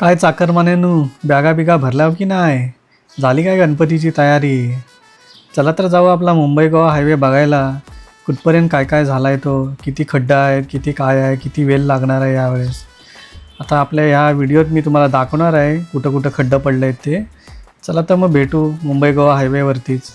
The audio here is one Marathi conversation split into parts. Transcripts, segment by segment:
काय चाकरमान्यानू बॅगा बिगा भरल्या की नाही? झाली काय गणपतीची तयारी? चला तर जाऊ आपला मुंबई गोवा हायवे बघायला. कुठपर्यंत काय काय झाला आहे तो, किती खड्डा आहे, किती काय आहे, किती वेळ लागणार आहे यावेळेस. आता आपल्या ह्या व्हिडिओत मी तुम्हाला दाखवणार आहे कुठं कुठं खड्डं पडले आहेत ते. चला तर मग भेटू मुंबई गोवा हायवेवरतीच.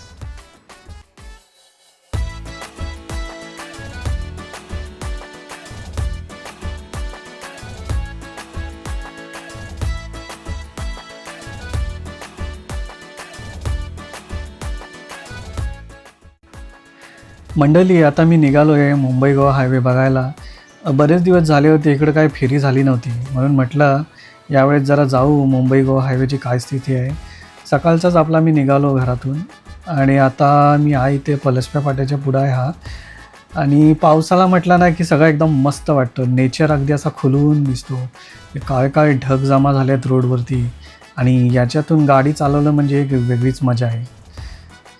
मंडळी, आता मी निघालो आहे मुंबई गोवा हायवे बघायला. बरेच दिवस झाले होते इकडं काही फेरी झाली नव्हती, म्हणून म्हटलं यावेळेस जरा जाऊ मुंबई गोवा हायवेची काय स्थिती आहे. सकाळचाच आपला मी निघालो घरातून आणि आता मी आहे इथे पलसप्या फाट्याच्या पुढं आहे हा. आणि पावसाला म्हटलं ना की सगळं एकदम मस्त वाटतं. नेचर अगदी असा खुलून दिसतो. काय काय ढग जमा झाले आहेत रोडवरती आणि याच्यातून गाडी चालवलं म्हणजे एक वेगळीच मजा आहे.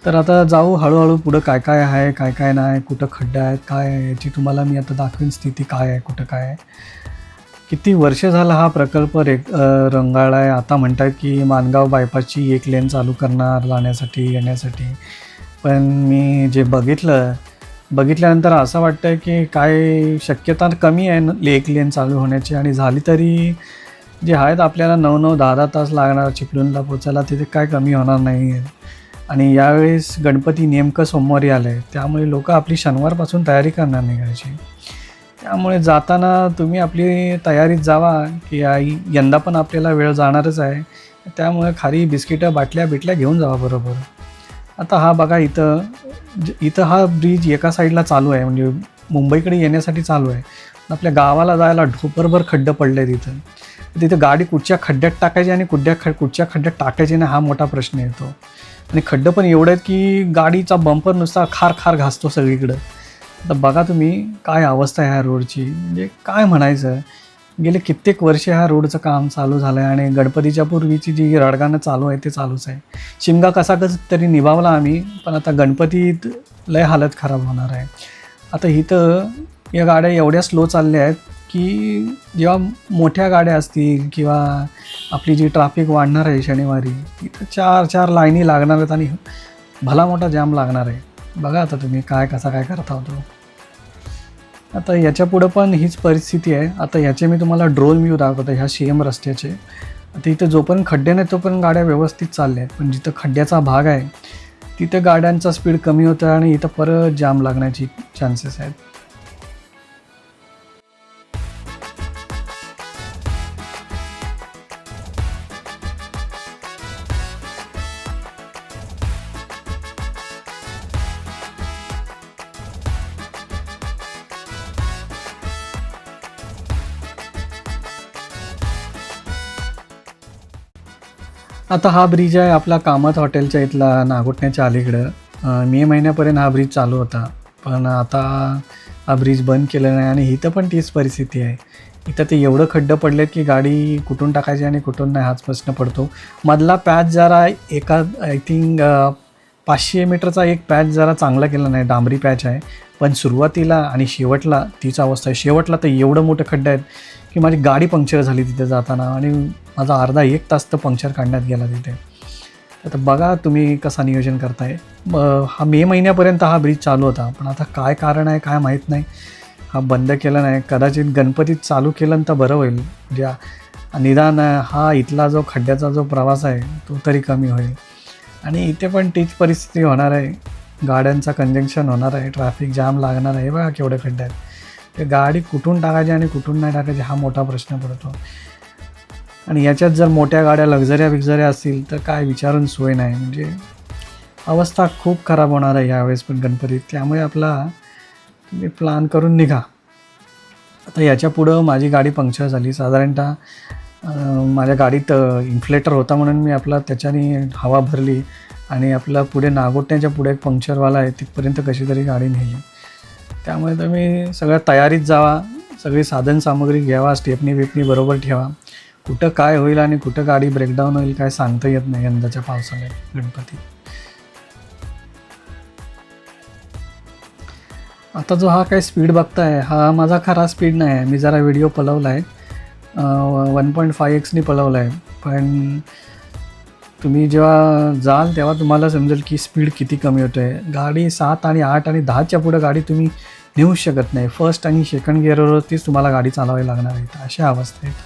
तर आता जाऊ हळूहळू पुढं काय काय आहे, काय काय नाही, कुठं खड्डे आहेत, काय आहे याची तुम्हाला मी आता दाखवीन स्थिती काय आहे, कुठं काय आहे. किती वर्ष झाला हा प्रकल्प रंगाळला आहे. आता म्हणतात की माणगाव बायपासची एक लेन चालू करणार जाण्यासाठी येण्यासाठी. पण मी जे बघितल्यानंतर असं वाटतं की काय शक्यता कमी आहे एक लेन चालू होण्याची. आणि झाली तरी जे आहेत आपल्याला 9-9, 10-10 तास लागणार चिपळूणला पोचायला, तिथे काय कमी होणार नाही आहे. आणि यावेळेस गणपती नेमकं सोमवारी आलं आहे, त्यामुळे लोक आपली शनिवारपासून तयारी करणार निघायची. त्यामुळे जाताना तुम्ही आपली तयारीत जावा की यंदा पण आपल्याला वेळ जाणारच आहे. त्यामुळे खारी बिस्किटं बाटल्या बिटल्या घेऊन जावा बरोबर. आता हा बघा इथं हा ब्रिज एका साईडला चालू आहे, म्हणजे मुंबईकडे येण्यासाठी चालू आहे. आपल्या गावाला जायला ढोपरभर खड्डं पडले तिथं गाडी कुठच्या खड्ड्यात टाकायची आणि कुठच्या खड्ड्यात टाकायची ना, हा मोठा प्रश्न येतो. आणि खड्डं पण एवढं आहेत की गाडीचा बंपर नुसता खार खार घासतो सगळीकडं. आता बघा तुम्ही काय अवस्था आहे ह्या रोडची, म्हणजे काय म्हणायचं. गेले कित्येक वर्षे ह्या रोडचं काम चालू झालं आहे आणि गणपतीच्या पूर्वीची जी रडगाणं चालू आहे ते चालूच आहे. शिमगा कसा तरी निभावला आम्ही, पण आता गणपतीत लय हालत खराब होणार आहे. आता इथं या गाड्या एवढ्या स्लो चालल्या आहेत की जेव्हा मोठ्या गाड्या असतील किंवा आपली जी ट्रॅफिक वाढणार आहे शनिवारी, इथं 4-4 लाईनी लागणार आहेत आणि भला मोठा जाम लागणार आहे. बघा आता तुम्ही कसा काय करता होतो. आता याच्या पुढं पण हीच परिस्थिती आहे. आता याचे मी तुम्हाला ड्रोन व्ह्यू दाखवतो ह्या CM रस्त्याचे. आता इथं जोपर्यंत खड्डे नाही तोपर्यंत गाड्या व्यवस्थित चालल्या आहेत, पण जिथं खड्ड्याचा भाग आहे तिथं गाड्यांचा स्पीड कमी होतं आणि इथं परत जाम लागण्याची चान्सेस आहेत. आता हा ब्रिज आहे आपला कामत हॉटेलच्या इथला नागोठण्याच्या अलीकडं. मे महिन्यापर्यंत हा ब्रिज चालू होता, पण आता हा ब्रिज बंद केलेला नाही. आणि इथं पण तीच परिस्थिती आहे. इथं ते एवढं खड्डं पडलेत की गाडी कुठून टाकायची आणि कुठून नाही हाच प्रश्न पडतो. मधला पॅच जरा आय थिंक 500 मीटरचा एक पॅच जरा चांगला केला नाही, डांबरी पॅच आहे. पण सुरुवातीला आणि शेवटला तीच अवस्था आहे. शेवटला तर एवढं मोठं खड्डं आहेत की माझी गाडी पंक्चर झाली तिथे जाताना आणि माझा अर्धा 1 तास तर पंक्चर काढण्यात गेला तिथे. आता बघा तुम्ही कसा नियोजन करताय. हा मे महिन्यापर्यंत हा ब्रिज चालू होता, पण आता काय कारण आहे काय माहीत नाही, हा बंद केला नाही. कदाचित गणपतीत चालू केलं तर बरं होईल, म्हणजे निदान हा इथला जो खड्ड्याचा जो प्रवास आहे तो तरी कमी होईल. आणि इथे पण तीच परिस्थिती होणार आहे. गाड्यांचा कंजंक्शन होणार आहे, ट्रॅफिक जाम लागणार आहे. बघा केवढे खड्डे आहेत. ते गाडी कुठून टाकायची आणि कुठून नाही टाकायची हा मोठा प्रश्न पडतो. आणि याच्यात जर मोठ्या गाड्या लक्झऱ्या असतील तर काय विचारून सोय नाही, म्हणजे अवस्था खूप खराब होणार आहे यावेळेस पण गणपतीत. त्यामुळे तुम्ही प्लॅन करून निघा. आता याच्या पुढं माझी गाडी पंक्चर झाली. साधारणतः माझ्या गाडीत इन्फ्लेटर होता म्हणून मी त्याच्याने हवा भरली आणि पुढे नागोठण्याच्या पुढे एक पंक्चरवाला आहे तिथपर्यंत कशी तरी गाडी नेली. त्यामुळे तुम्ही सगळ्या तयारीत जावा, सगळी साधनसामुग्री घ्यावा, स्टेपनी बरोबर ठेवा. कुठं काय होईल आणि कुठं गाडी ब्रेकडाऊन होईल काय सांगता येत नाही यंदाच्या पावसाळ्यात गणपती. आता जो हा काय स्पीड बघताय हा माझा खरा स्पीड नाही आहे. मी जरा व्हिडिओ पलवला आहे. 1.5x पळवला आहे. पण तुम्ही जेव्हा जाल तेव्हा तुम्हाला समजेल की स्पीड किती कमी होतो आहे. गाडी 7 आणि 8 आणि 10च्या पुढं गाडी तुम्ही नेऊच शकत नाही. फर्स्ट आणि सेकंड गिअरवरतीच तुम्हाला गाडी चालवावी लागणार आहे. तर अशा अवस्था आहेत.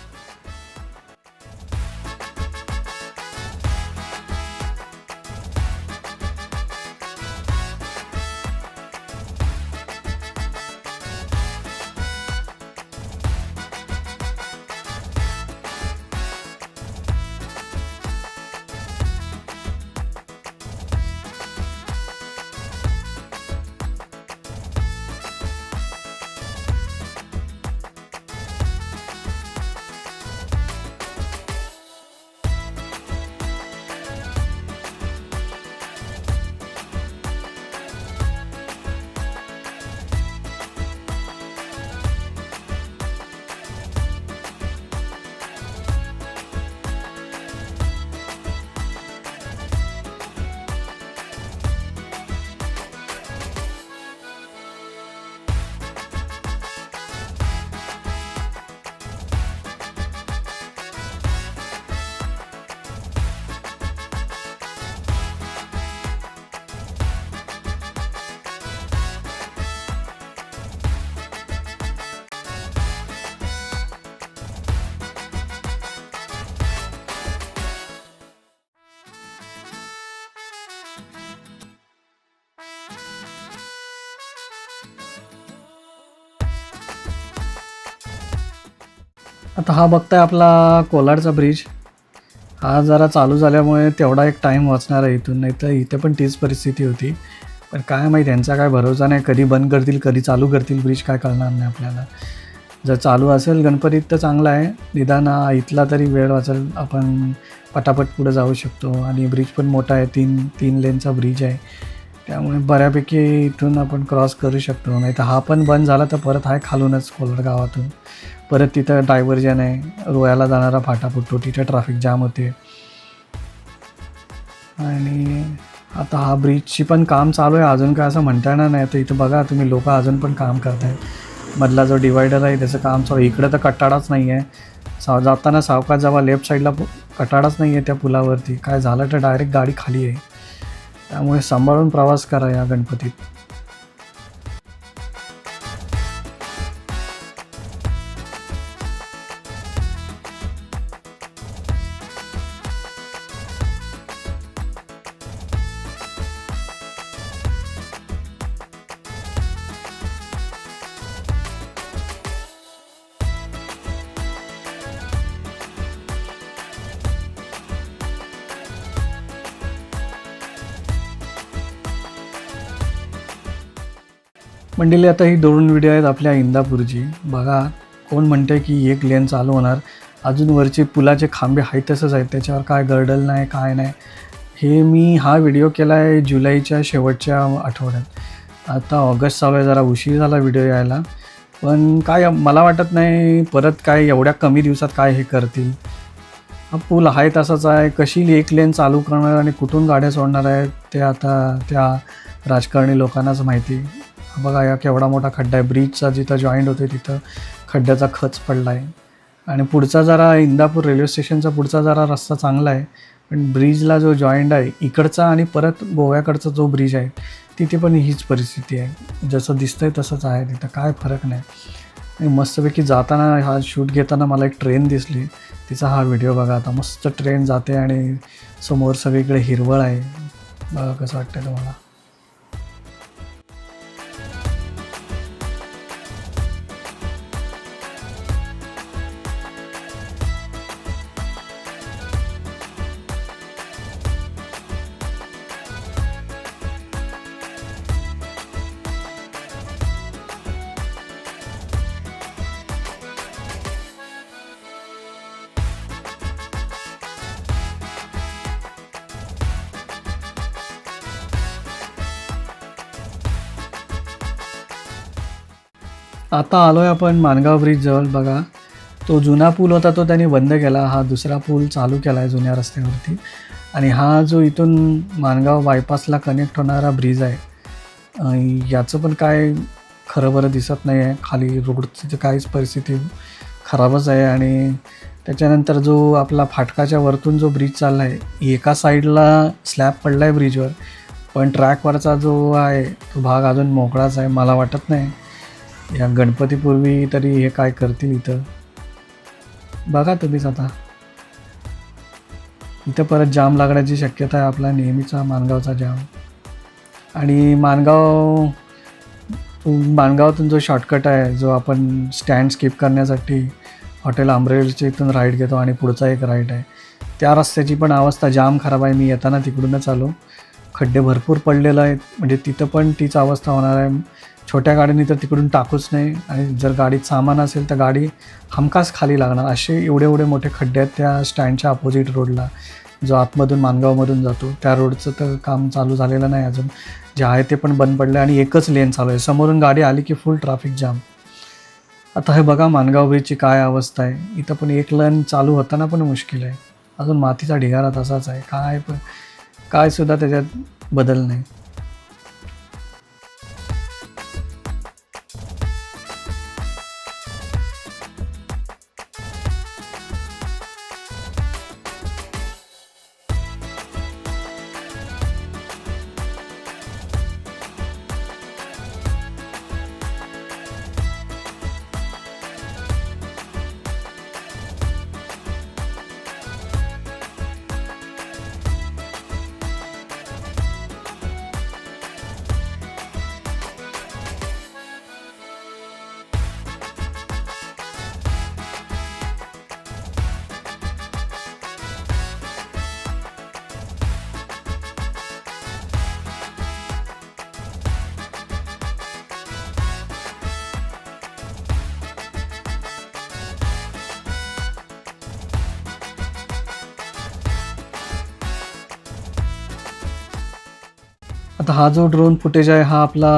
आता हा बघताय आपला कोलाडचा ब्रिज. हा जरा चालू झाल्यामुळे तेवढा एक टाईम वाचणार आहे इथून, नाही तर इथे पण तीच परिस्थिती होती. पण काय माहीत यांचा काय भरोसा नाही, कधी बंद करतील कधी चालू करतील ब्रिज, काय कळणार नाही आपल्याला. जर चालू असेल गणपतीत तर चांगला आहे, निदान इथला तरी वेळ वाचेल, आपण पटापट पुढे जाऊ शकतो. आणि ब्रिज पण मोठा आहे, तीन लेनचा ब्रिज आहे, त्यामुळे बऱ्यापैकी इथून आपण क्रॉस करू शकतो. नाही तर हा पण बंद झाला तर परत आहे खालूनच कोलाड गावातून परत तिथं डायव्हर्जन आहे, रोयाला जाणारा फाटा फुटतो, तिथे ट्रॅफिक जाम होते. आणि आता हा ब्रिजची पण काम चालू आहे, अजून काय असं म्हणता येणार नाही. तर इथं बघा तुम्ही, लोक अजून पण काम करत आहेत. मधला जो डिवायडर आहे त्याचं काम चालू. इकडं तर कट्टाडाच नाही आहे, जाताना सावकाश जावा, लेफ्ट साईडला कट्टाडाच नाही आहे त्या पुलावरती. काय झालं तर डायरेक्ट गाडी खाली आहे, त्यामुळे सांभाळून प्रवास करा या गणपतीत. मंडळी, आता ही 2 व्हिडिओ आहेत आपल्या इंदापूरची. बघा, कोण म्हणते की एक लेन चालू होणार, अजून वरचे पुलाचे खांबे आहेत तसंच आहेत, त्याच्यावर काय गर्डल नाही काय नाही. हे मी हा व्हिडिओ केला आहे जुलैच्या शेवटच्या आठवड्यात. आता ऑगस्ट चालू आहे, जरा उशीर झाला व्हिडिओ यायला. पण काय मला वाटत नाही परत काय एवढ्या कमी दिवसात काय हे करतील. हा पूल आहे तसाच आहे, कशी एक लेन चालू करणार आणि कुठून गाड्या सोडणार आहेत ते आता त्या राजकारणी लोकांनाच माहिती. बघा या केवढा मोठा खड्डा आहे, ब्रिजचा जिथं जॉईंट होते तिथं खड्ड्याचा खच पडला आहे. आणि पुढचा जरा इंदापूर रेल्वे स्टेशनचा पुढचा जरा रस्ता चांगला आहे, पण ब्रिजला जो जॉईंट आहे इकडचा आणि परत गोव्याकडचा जो ब्रिज आहे तिथे पण हीच परिस्थिती आहे. जसं दिसतंय तसंच आहे, तिथं काय फरक नाही. आणि मस्तपैकी जाताना हा शूट घेताना मला एक ट्रेन दिसली, तिचा हा व्हिडिओ बघा. आता मस्त ट्रेन जाते आणि समोर सगळीकडे हिरवळ आहे. बघा कसं वाटतं तुम्हाला. आता आलो आहे आपण माणगाव ब्रिजजवळ. बघा, तो जुना पूल होता तो त्यांनी बंद केला, हा दुसरा पूल चालू केला आहे जुन्या रस्त्यावरती. आणि हा जो इथून माणगाव बायपासला कनेक्ट होणारा ब्रिज आहे, याचं पण काय खरं बरं दिसत नाही आहे. खाली रोडची काहीच परिस्थिती खराबच आहे. आणि त्याच्यानंतर जो आपला फाटकाच्या वरतून जो ब्रिज चालला आहे, एका साईडला स्लॅब पडला आहे ब्रिजवर, पण ट्रॅकवरचा जो आहे तो भाग अजून मोकळाच आहे. मला वाटत नाही या गणपतीपूर्वी तरी हे काय करतील इथं. बघा तुम्हीच आता. इथं परत जाम लागण्याची शक्यता आहे, आपला नेहमीचा माणगावचा जाम. आणि माणगावातून जो शॉर्टकट आहे, जो आपण स्टँड स्किप करण्यासाठी हॉटेल आंब्रेलच्या इथून राईट घेतो आणि पुढचा एक राईट आहे, त्या रस्त्याची पण अवस्था जाम खराब आहे. मी येताना तिकडूनच आलो. खड्डे भरपूर पडलेलं आहेत, म्हणजे तिथं पण तीच अवस्था होणार आहे. छोट्या गाडीने तर तिकडून टाकूच नाही, आणि जर गाडीत सामान असेल तर गाडी हमखास खाली लागणार. असे एवढे एवढे मोठे खड्डे आहेत त्या स्टँडच्या अपोजिट रोडला, जो आतमधून माणगावमधून जातो. त्या रोडचं तर काम चालू झालेलं नाही अजून. जे आहे ते पण बंद पडलं आणि एकच लेन चालू आहे. समोरून गाडी आली की फुल ट्रॅफिक जाम. आता हे बघा माणगाव ब्रिजची काय अवस्था आहे. इथं पण एक लेन चालू होताना पण मुश्किल आहे. अजून मातीचा ढिगारा तसाच आहे. काय सुद्धा त्याच्यात बदल नाही. आता हा जो ड्रोन फुटेज आहे हा आपला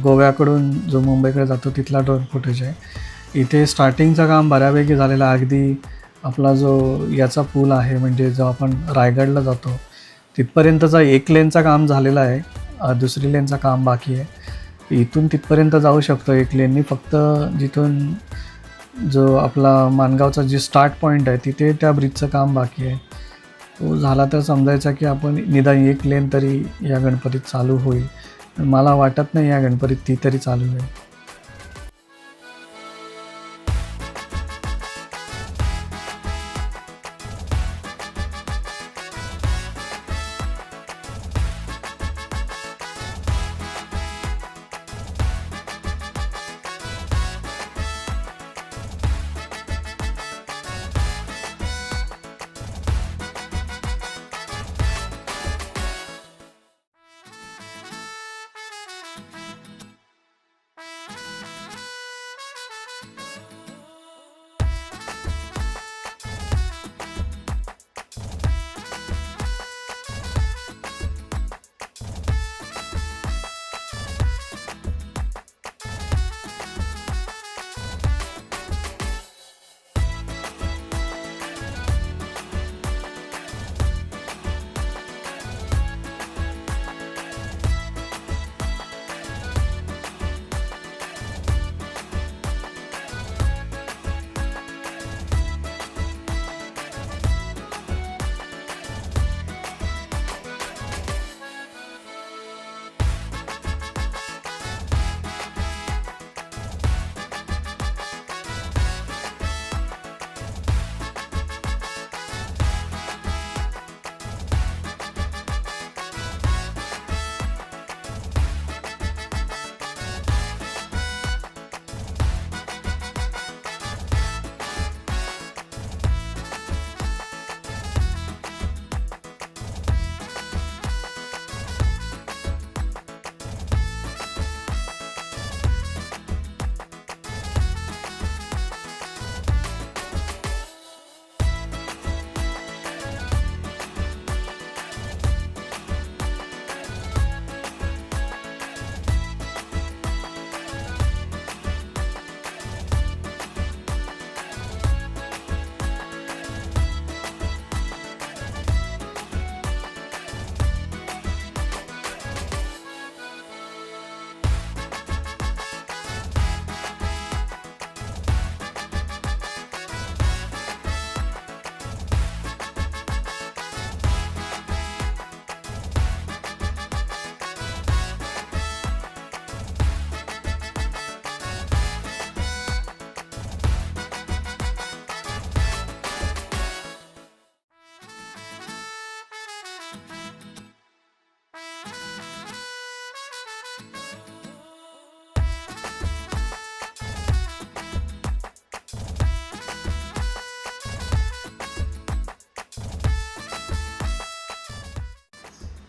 गोव्याकडून जो मुंबईकडे जातो तिथला ड्रोन फुटेज आहे. इथे स्टार्टिंगचं काम बऱ्यापैकी झालेलं आहे. अगदी आपला जो याचा पूल आहे, म्हणजे जो आपण रायगडला जातो तिथपर्यंतचा एक लेनचं काम झालेलं आहे. दुसरी लेनचं काम बाकी आहे. इथून तिथपर्यंत जाऊ शकतो एक लेननी. फक्त जिथून जो आपला माणगावचा जे स्टार्ट पॉईंट आहे तिथे त्या ब्रिजचं काम बाकी आहे. तो झाला तर समजायचा की आपण निदान एक लेन तरी या गणपतीत चालू होईल. मला वाटत नाही या गणपतीत ती तरी चालू होईल.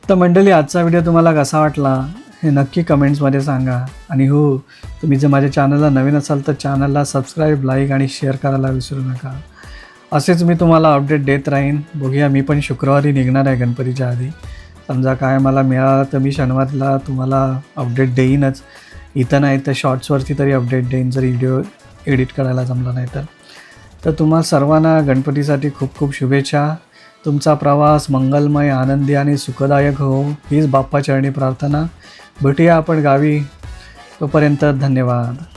तर मंडळी, आजचा व्हिडिओ तुम्हाला कसा वाटला हे नक्की कमेंट्समध्ये सांगा. आणि हो, तुम्ही जर माझ्या चॅनलला नवीन असाल तर चॅनलला सबस्क्राईब, लाईक आणि शेअर करायला विसरू नका. असेच मी तुम्हाला अपडेट देत राहीन. बघूया, मी पण शुक्रवारी निघणार आहे गणपतीच्या आधी. समजा काय मला मिळालं तर मी शनिवारला तुम्हाला अपडेट देईनच. इथं नाही तर शॉर्ट्सवरती तरी अपडेट देईन, जर व्हिडिओ एडिट करायला जमला नाही तर. तर तुम्हा सर्वांना गणपतीसाठी खूप खूप शुभेच्छा. तुमचा प्रवास मंगलमय, आनंदी आणि सुखदायक हो, हीच बाप्पाचरणी प्रार्थना. भेटूया आपण गावी. तोपर्यंत धन्यवाद.